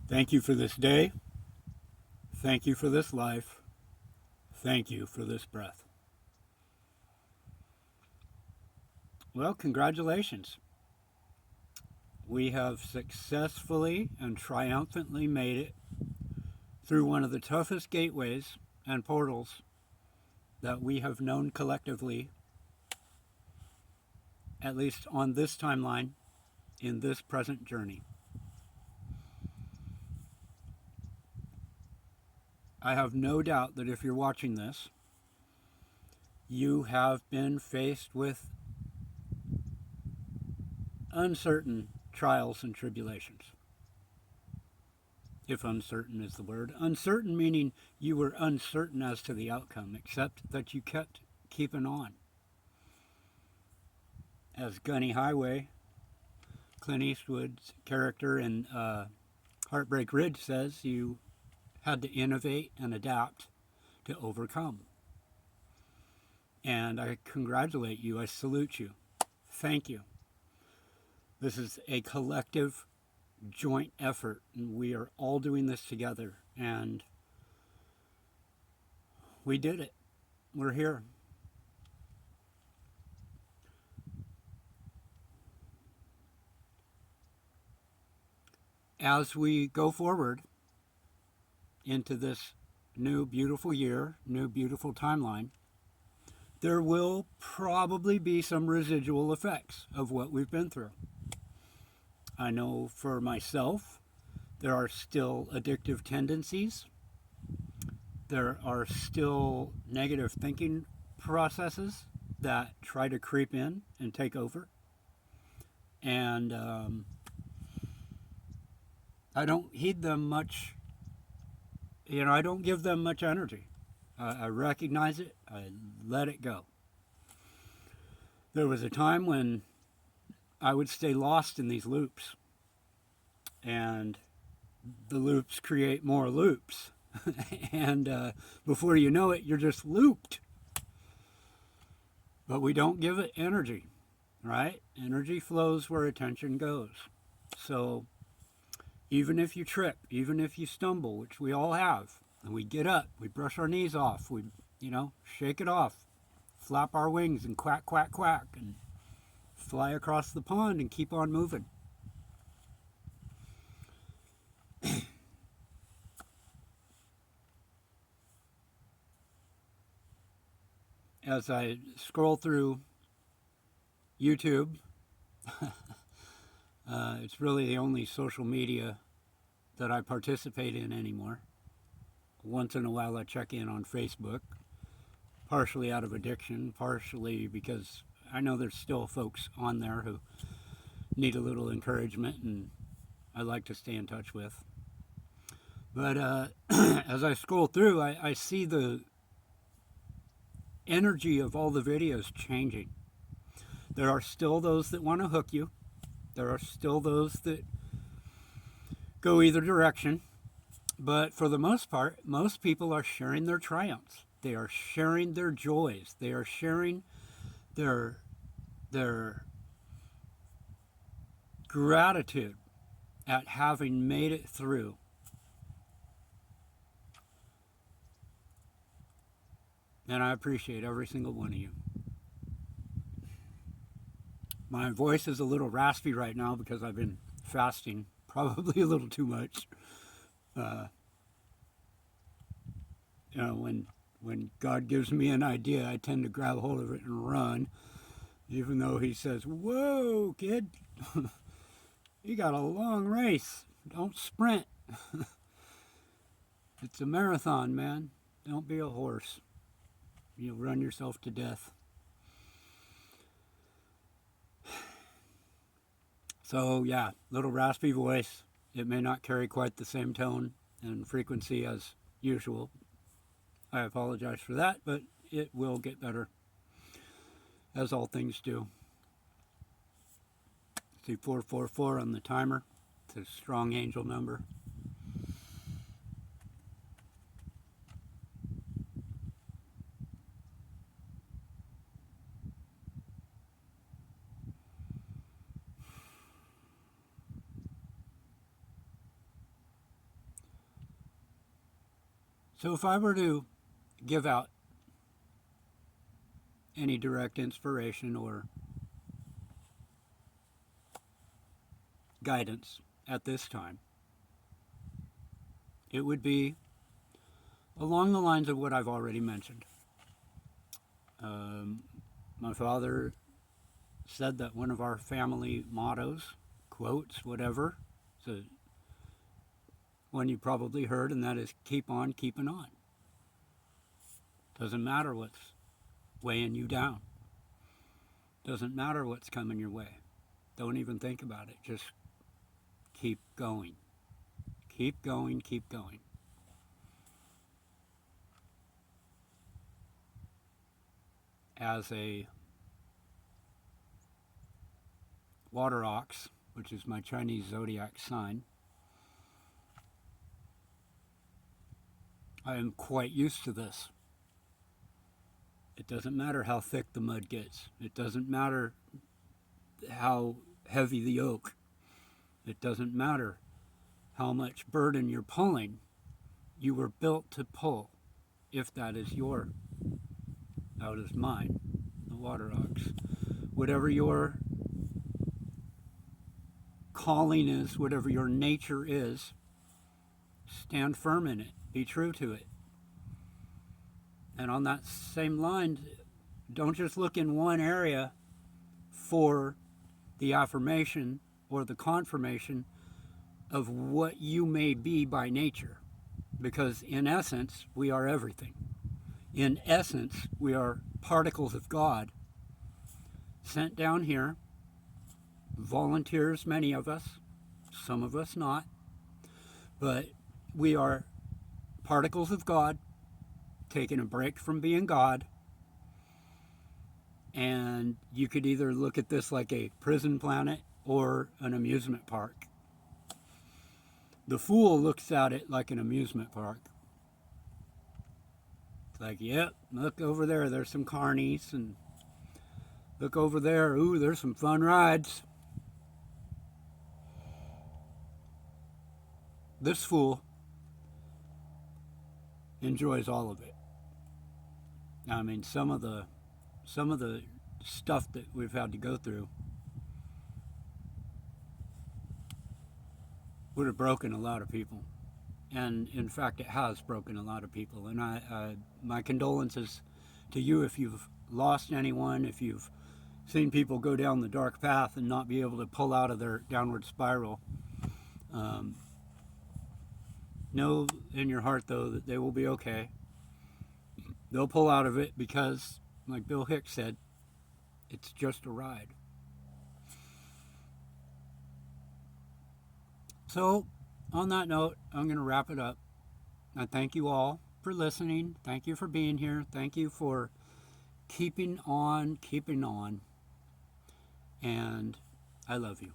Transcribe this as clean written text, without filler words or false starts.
Thank you for this day. Thank you for this life. Thank you for this breath. Well, congratulations. We have successfully and triumphantly made it through one of the toughest gateways and portals that we have known collectively, at least on this timeline, in this present journey. I have no doubt that if you're watching this, you have been faced with uncertain trials and tribulations. If uncertain is the word. Uncertain meaning you were uncertain as to the outcome, except that you kept keeping on. As Gunny Highway, Clint Eastwood's character in Heartbreak Ridge says, you had to innovate and adapt to overcome. And I congratulate you. I salute you. Thank you. This is a collective joint effort, and we are all doing this together, and we did it. We're here. As we go forward into this new beautiful year, new beautiful timeline, there will probably be some residual effects of what we've been through. I know for myself, there are still addictive tendencies. There are still negative thinking processes that try to creep in and take over. And I don't heed them much. I don't give them much energy. I recognize it. I let it go. There was a time when I would stay lost in these loops. And the loops create more loops. And before you know it, you're just looped. But we don't give it energy, right? Energy flows where attention goes. So even if you trip, even if you stumble, which we all have, and we get up, we brush our knees off, we, shake it off, flap our wings and quack, quack, quack, and fly across the pond and keep on moving. As I scroll through YouTube, it's really the only social media that I participate in anymore. Once in a while I check in on Facebook, partially out of addiction, partially because I know there's still folks on there who need a little encouragement and I like to stay in touch with. But as I scroll through, I see the energy of all the videos changing. There are still those that want to hook you. There are still those that go either direction. But for the most part, most people are sharing their triumphs. They are sharing their joys. They are sharing their gratitude at having made it through. And I appreciate every single one of you. My voice is a little raspy right now because I've been fasting, probably a little too much. When God gives me an idea, I tend to grab hold of it and run, even though He says, "Whoa, kid, you got a long race. Don't sprint. It's a marathon, man. Don't be a horse. You'll run yourself to death." So yeah, little raspy voice. It may not carry quite the same tone and frequency as usual. I apologize for that, but it will get better, as all things do. See 444 on the timer. It's a strong angel number. So if I were to give out any direct inspiration or guidance at this time, it would be along the lines of what I've already mentioned. My father said that one of our family mottos, quotes, whatever, so one you probably heard, and that is keep on keeping on. Doesn't matter what's weighing you down. Doesn't matter what's coming your way. Don't even think about it. Just keep going. Keep going, keep going. As a water ox, which is my Chinese zodiac sign, I am quite used to this. It doesn't matter how thick the mud gets. It doesn't matter how heavy the yoke. It doesn't matter how much burden you're pulling. You were built to pull, if that is your, that is mine, the water ox. Whatever your calling is, whatever your nature is, stand firm in it. Be true to it. And on that same line, don't just look in one area for the affirmation or the confirmation of what you may be by nature. Because in essence, we are everything. In essence, we are particles of God sent down here, volunteers, many of us, some of us not, but we are particles of God, taking a break from being God. And you could either look at this like a prison planet or an amusement park. The fool looks at it like an amusement park. It's like, yep, look over there, there's some carnies, and look over there, ooh, there's some fun rides. This fool enjoys all of it. I mean, some of the stuff that we've had to go through would have broken a lot of people, and in fact, it has broken a lot of people. And my condolences to you if you've lost anyone, if you've seen people go down the dark path and not be able to pull out of their downward spiral. Know in your heart, though, that they will be okay. They'll pull out of it because, like Bill Hicks said, it's just a ride. So, on that note, I'm going to wrap it up. I thank you all for listening. Thank you for being here. Thank you for keeping on, keeping on. And I love you.